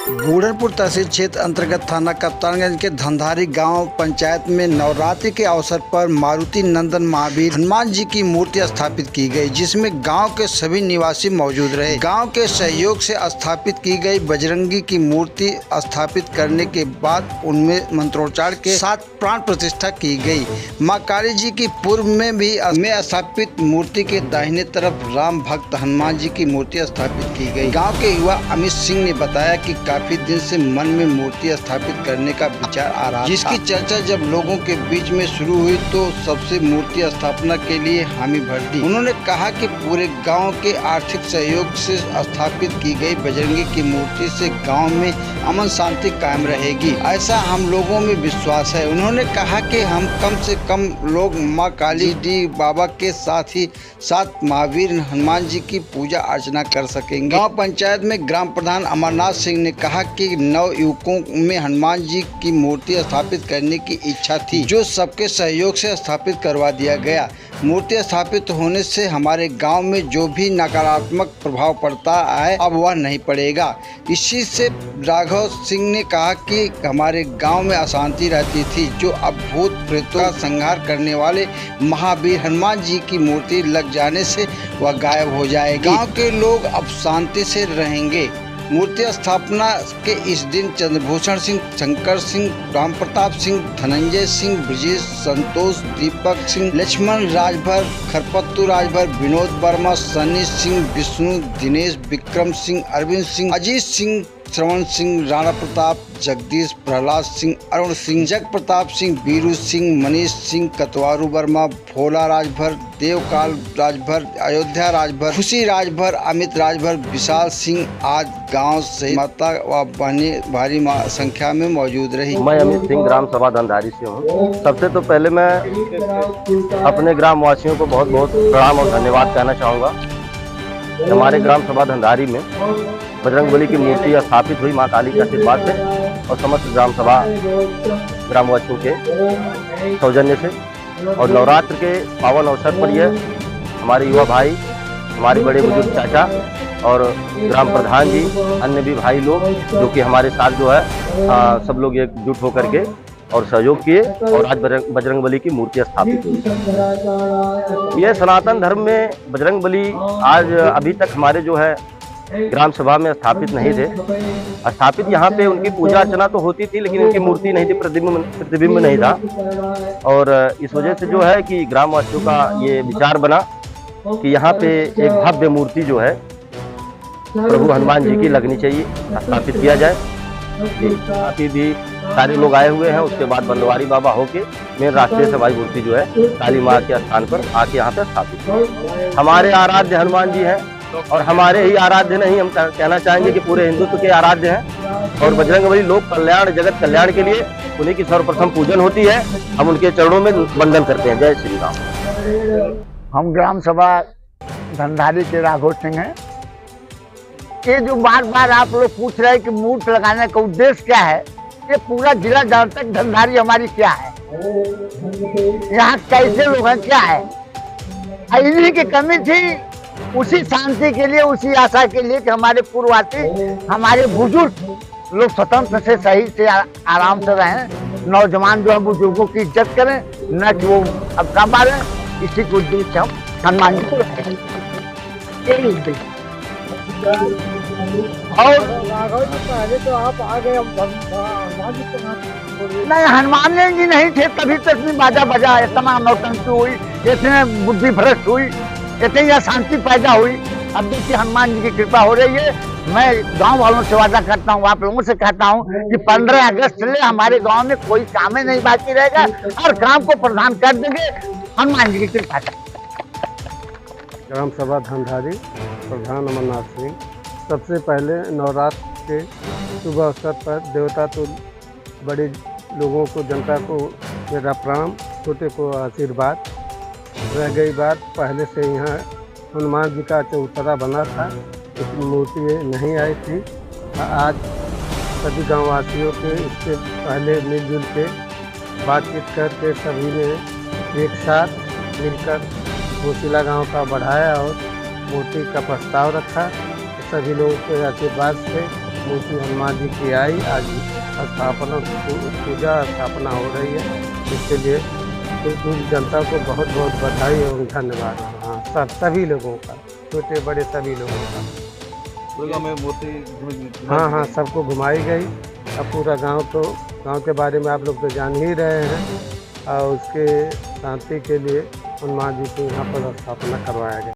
बूढ़नपुर तहसील क्षेत्र अंतर्गत थाना कप्तानगंज के धंधारी गांव पंचायत में नवरात्रि के अवसर पर मारुति नंदन महावीर हनुमान जी की मूर्ति स्थापित की गई, जिसमें गांव के सभी निवासी मौजूद रहे। गांव के सहयोग से स्थापित की गई बजरंगी की मूर्ति स्थापित करने के बाद उनमें मंत्रोच्चार के साथ प्राण प्रतिष्ठा की गई। मां काली जी की पूर्व में भी स्थापित मूर्ति के दाहिने तरफ राम भक्त हनुमान जी की मूर्ति स्थापित की गई। गाँव के युवा अमित सिंह ने बताया कि काफी दिन से मन में मूर्ति स्थापित करने का विचार आ रहा था, जिसकी चर्चा जब लोगों के बीच में शुरू हुई तो सबसे मूर्ति स्थापना के लिए हामी भर दी। उन्होंने कहा कि पूरे गांव के आर्थिक सहयोग से स्थापित की गई बजरंगी की मूर्ति से गांव में अमन शांति कायम रहेगी, ऐसा हम लोगों में विश्वास है। उन्होंने कहा कि हम कम से कम लोग मां काली जी बाबा के साथ ही साथ महावीर हनुमान जी की पूजा अर्चना कर सकेंगे। गाँव पंचायत में ग्राम प्रधान अमरनाथ सिंह ने कहा कि नव युवकों में हनुमान जी की मूर्ति स्थापित करने की इच्छा थी, जो सबके सहयोग से स्थापित करवा दिया गया। मूर्ति स्थापित होने से हमारे गांव में जो भी नकारात्मक प्रभाव पड़ता है अब वह नहीं पड़ेगा। इसी से राघव सिंह ने कहा कि हमारे गांव में अशांति रहती थी, जो अब भूत प्रेतों का संहार करने वाले महावीर हनुमान जी की मूर्ति लग जाने से वह गायब हो जाएगी। गांव के लोग अब शांति से रहेंगे। मूर्ति स्थापना के इस दिन चंद्रभूषण सिंह, शंकर सिंह, राम प्रताप सिंह, धनंजय सिंह, ब्रजेश, संतोष, दीपक सिंह, लक्ष्मण राजभर, खरपत्तू राजभर, विनोद वर्मा, सनी सिंह, विष्णु, दिनेश, विक्रम सिंह, अरविंद सिंह, अजीत सिंह, श्रवण सिंह, राणा प्रताप, जगदीश, प्रहलाद सिंह, अरुण सिंह, जग प्रताप सिंह, बीरू सिंह, मनीष सिंह, कतवारू वर्मा, भोला राजभर, देवकाल राजभर, अयोध्या राजभर, खुशी राजभर, अमित राजभर, विशाल सिंह आज गांव से माता व बहने भारी संख्या में मौजूद रही। मैं अमित सिंह ग्राम सभा धंधारी से हूँ। सबसे तो पहले मैं अपने ग्राम वासियों को बहुत बहुत प्रणाम और धन्यवाद कहना चाहूँगा। हमारे ग्राम सभा धंधारी में बजरंगबली की मूर्ति स्थापित हुई मां काली के आशीर्वाद से और समस्त ग्राम सभा ग्रामवासियों के सौजन्य से। और नवरात्र के पावन अवसर पर यह हमारे युवा भाई, हमारे बड़े बुजुर्ग चाचा और ग्राम प्रधान जी, अन्य भी भाई लोग जो कि हमारे साथ जो है सब लोग एकजुट होकर के और सहयोग किए और आज बजरंगबली की मूर्ति स्थापित हुई। यह सनातन धर्म में बजरंगबली आज अभी तक हमारे जो है ग्राम सभा में स्थापित नहीं थे। स्थापित यहाँ पे उनकी पूजा अर्चना तो होती थी, लेकिन उनकी मूर्ति नहीं थी, प्रतिबिंब नहीं था। और इस वजह से जो है कि ग्रामवासियों का ये विचार बना कि यहाँ पे एक भव्य मूर्ति जो है प्रभु हनुमान जी की लगनी चाहिए, स्थापित किया जाए। काफी भी सारे लोग आए हुए हैं। उसके बाद बंदवारी बाबा होके मेन राष्ट्रीय सभाई मूर्ति जो है काली माँ के स्थान पर आके यहाँ पे स्थापित है। हमारे आराध्य हनुमान जी हैं और हमारे ही आराध्य नहीं, हम कहना चाहेंगे कि पूरे हिंदुत्व के आराध्य हैं। और बजरंगबली लोक कल्याण, जगत कल्याण के लिए उन्हीं की सर्वप्रथम पूजन होती है। हम उनके चरणों में वंदन करते हैं। जय श्री राम। हम ग्राम सभा धंधारी के राघव सिंह हैं। ये जो बार बार आप लोग पूछ रहे हैं कि मूर्ति लगाने का उद्देश्य क्या है, ये पूरा जिला जानता है धंधारी हमारी क्या है, यहाँ कैसे लोग हैं, क्या है। इन्हीं की कमी थी, उसी शांति के लिए, उसी आशा के लिए कि हमारे पूर्ववासी, हमारे बुजुर्ग लोग स्वतंत्र से सही से आराम से रहें। नौजवान जो है बुजुर्गों की इज्जत करें, न कि वो अब कम आ रहे। इसी को उद्देश्य हम हनुमान जी को रखें। और पहले तो आप आ गए, नहीं हनुमान जी नहीं थे तभी तो इतनी बाजा बजा, इतना नौटंकी हुई, इतने बुद्धि भ्रष्ट हुई, इतनी अशांति पैदा हुई। अब देखिए हनुमान जी की कृपा हो रही है। मैं गांव वालों से वादा करता हूँ, आप लोगों से कहता हूँ कि 15 अगस्त से हमारे गांव में कोई काम ही नहीं बाकी रहेगा, हर काम को प्रदान कर देंगे हनुमान जी की कृपा से। ग्राम सभा धंधारी प्रधान अमरनाथ सिंह। सबसे पहले नवरात्र के शुभ अवसर पर देवता तो बड़े लोगों को, जनता को मेरा प्रणाम, छोटे को आशीर्वाद। रह गई बात, पहले से यहाँ हनुमान जी का चौतरा बना था, उसकी मूर्ति नहीं आई थी। आज सभी गाँववासियों के इसके पहले मिलजुल के बातचीत करके सभी ने एक साथ मिलकर घोसीला गांव का बढ़ाया और मूर्ति का प्रस्ताव रखा। सभी लोगों के आशीर्वाद से मूर्ति हनुमान जी की आई, आज स्थापना पूजा स्थापना हो रही है। इसके लिए पूरी जनता को बहुत बहुत बधाई एवं धन्यवाद। हाँ, सभी लोगों का, छोटे बड़े सभी लोगों का। पूरा में मूर्ति हाँ, सबको घुमाई गई। अब पूरा गांव के बारे में आप लोग तो जान ही रहे हैं, और उसके शांति के लिए हनुमान जी को यहाँ पर स्थापना करवाया गया।